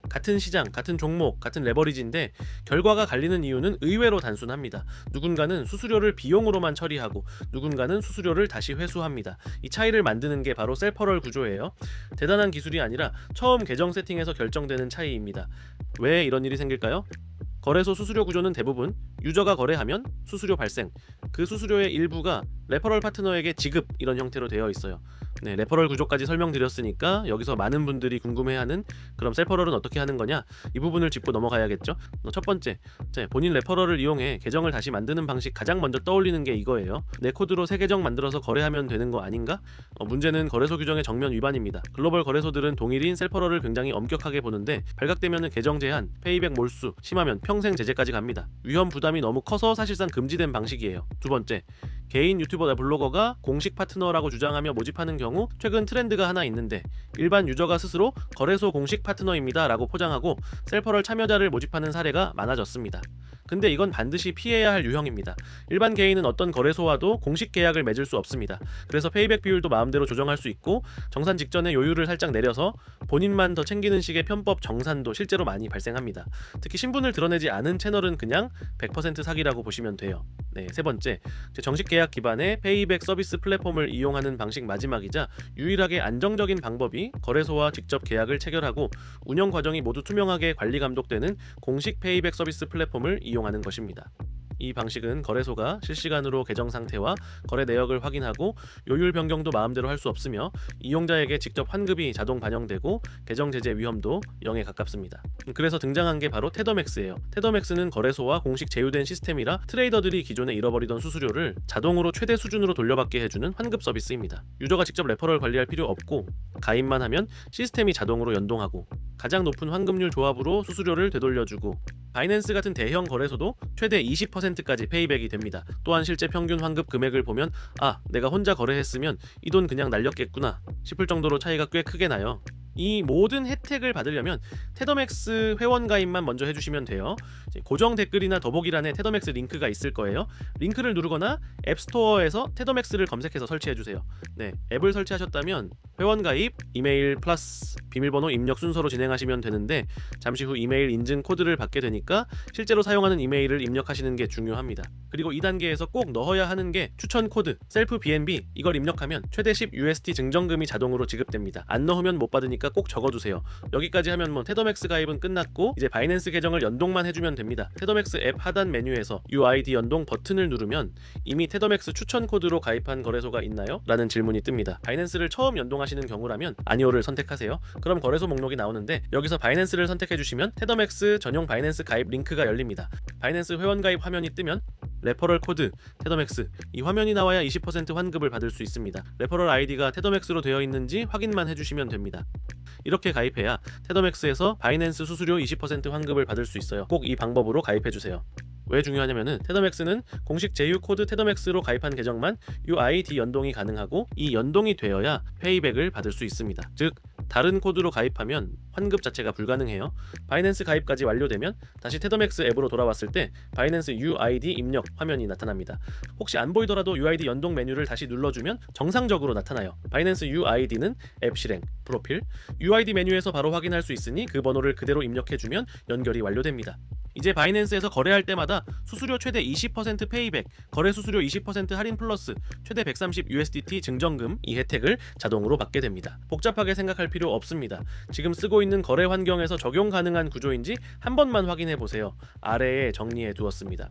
같은 시장, 같은 종목, 같은 레버리지인데 결과가 갈리는 이유는 의외로 단순합니다. 누군가는 수수료를 비용으로만 처리하고 누군가는 수수료를 다시 회수합니다. 이 차이를 만드는 게 바로 셀퍼럴 구조예요. 대단한 기술이 아니라 처음 계정 세팅에서 결정되는 차이입니다. 왜 이런 일이 생길까요? 거래소 수수료 구조는 대부분 유저가 거래하면 수수료 발생, 그 수수료의 일부가 레퍼럴 파트너에게 지급, 이런 형태로 되어 있어요. 네, 레퍼럴 구조까지 설명드렸으니까 여기서 많은 분들이 궁금해하는 그럼 셀퍼럴은 어떻게 하는 거냐, 이 부분을 짚고 넘어가야겠죠. 첫 번째, 본인 레퍼럴을 이용해 계정을 다시 만드는 방식, 가장 먼저 떠올리는 게 이거예요. 내 코드로 새 계정 만들어서 거래하면 되는 거 아닌가? 문제는 거래소 규정의 정면 위반입니다. 글로벌 거래소들은 동일인 셀퍼럴을 굉장히 엄격하게 보는데 발각되면 계정 제한, 페이백 몰수, 심하면 평생 제재까지 갑니다. 위험 부담이 너무 커서 사실상 금지된 방식이에요. 두 번째, 개인 유튜버나 블로거가 공식 파트너라고 주장하며 모집하는 경우 최근 트렌드가 하나 있는데, 일반 유저가 스스로 거래소 공식 파트너입니다 라고 포장하고 셀퍼럴 참여자를 모집하는 사례가 많아졌습니다. 근데 이건 반드시 피해야 할 유형입니다. 일반 개인은 어떤 거래소와도 공식 계약을 맺을 수 없습니다. 그래서 페이백 비율도 마음대로 조정할 수 있고, 정산 직전에 요율을 살짝 내려서 본인만 더 챙기는 식의 편법 정산도 실제로 많이 발생합니다. 특히 신분을 드러내지 않은 채널은 그냥 100% 사기라고 보시면 돼요. 네, 세 번째, 정식 계약 기반의 페이백 서비스 플랫폼을 이용하는 방식, 마지막이자 유일하게 안정적인 방법이 거래소와 직접 계약을 체결하고 운영 과정이 모두 투명하게 관리 감독되는 공식 페이백 서비스 플랫폼을 이용하는 것입니다. 이 방식은 거래소가 실시간으로 계정 상태와 거래 내역을 확인하고 요율 변경도 마음대로 할 수 없으며 이용자에게 직접 환급이 자동 반영되고 계정 제재 위험도 0에 가깝습니다. 그래서 등장한 게 바로 테더맥스예요. 테더맥스는 거래소와 공식 제휴된 시스템이라 트레이더들이 기존에 잃어버리던 수수료를 자동으로 최대 수준으로 돌려받게 해주는 환급 서비스입니다. 유저가 직접 레퍼럴 관리할 필요 없고 가입만 하면 시스템이 자동으로 연동하고 가장 높은 환급률 조합으로 수수료를 되돌려주고, 바이낸스 같은 대형 거래소도 최대 20%까지 페이백이 됩니다. 또한 실제 평균 환급 금액을 보면 내가 혼자 거래했으면 이 돈 그냥 날렸겠구나 싶을 정도로 차이가 꽤 크게 나요. 이 모든 혜택을 받으려면 테더맥스 회원 가입만 먼저 해주시면 돼요. 고정 댓글이나 더보기란에 테더맥스 링크가 있을 거예요. 링크를 누르거나 앱스토어에서 테더맥스를 검색해서 설치해주세요. 네, 앱을 설치하셨다면 회원 가입, 이메일 플러스 비밀번호 입력 순서로 진행하시면 되는데, 잠시 후 이메일 인증 코드를 받게 되니까 실제로 사용하는 이메일을 입력하시는 게 중요합니다. 그리고 2단계에서 꼭 넣어야 하는 게 추천 코드, 셀프 BNB, 이걸 입력하면 최대 10USD 증정금이 자동으로 지급됩니다. 안 넣으면 못 받으니까 꼭 적어두세요. 여기까지 하면 테더맥스 가입은 끝났고 이제 바이낸스 계정을 연동만 해주면 됩니다. 테더맥스 앱 하단 메뉴에서 UID 연동 버튼을 누르면 이미 테더맥스 추천 코드로 가입한 거래소가 있나요? 라는 질문이 뜹니다. 바이낸스를 처음 연동하시는 경우라면 아니오를 선택하세요. 그럼 거래소 목록이 나오는데 여기서 바이낸스를 선택해주시면 테더맥스 전용 바이낸스 가입 링크가 열립니다. 바이낸스 회원 가입 화면이 뜨면 레퍼럴 코드, 테더맥스, 이 화면이 나와야 20% 환급을 받을 수 있습니다. 레퍼럴 아이디가 테더맥스로 되어 있는지 확인만 해주시면 됩니다. 이렇게 가입해야 테더맥스에서 바이낸스 수수료 20% 환급을 받을 수 있어요. 꼭 이 방법으로 가입해주세요. 왜 중요하냐면은 테더맥스는 공식 제휴 코드 테더맥스로 가입한 계정만 UID 연동이 가능하고, 이 연동이 되어야 페이백을 받을 수 있습니다. 즉 다른 코드로 가입하면 환급 자체가 불가능해요. 바이낸스 가입까지 완료되면 다시 테더맥스 앱으로 돌아왔을 때 바이낸스 UID 입력 화면이 나타납니다. 혹시 안 보이더라도 UID 연동 메뉴를 다시 눌러주면 정상적으로 나타나요. 바이낸스 UID는 앱 실행, 프로필, UID 메뉴에서 바로 확인할 수 있으니 그 번호를 그대로 입력해주면 연결이 완료됩니다. 이제 바이낸스에서 거래할 때마다 수수료 최대 20% 페이백, 거래 수수료 20% 할인 플러스 최대 130USDT 증정금, 이 혜택을 자동으로 받게 됩니다. 복잡하게 생각할 필요 없습니다. 지금 쓰고 있는 거래 환경에서 적용 가능한 구조인지 한 번만 확인해 보세요. 아래에 정리해 두었습니다.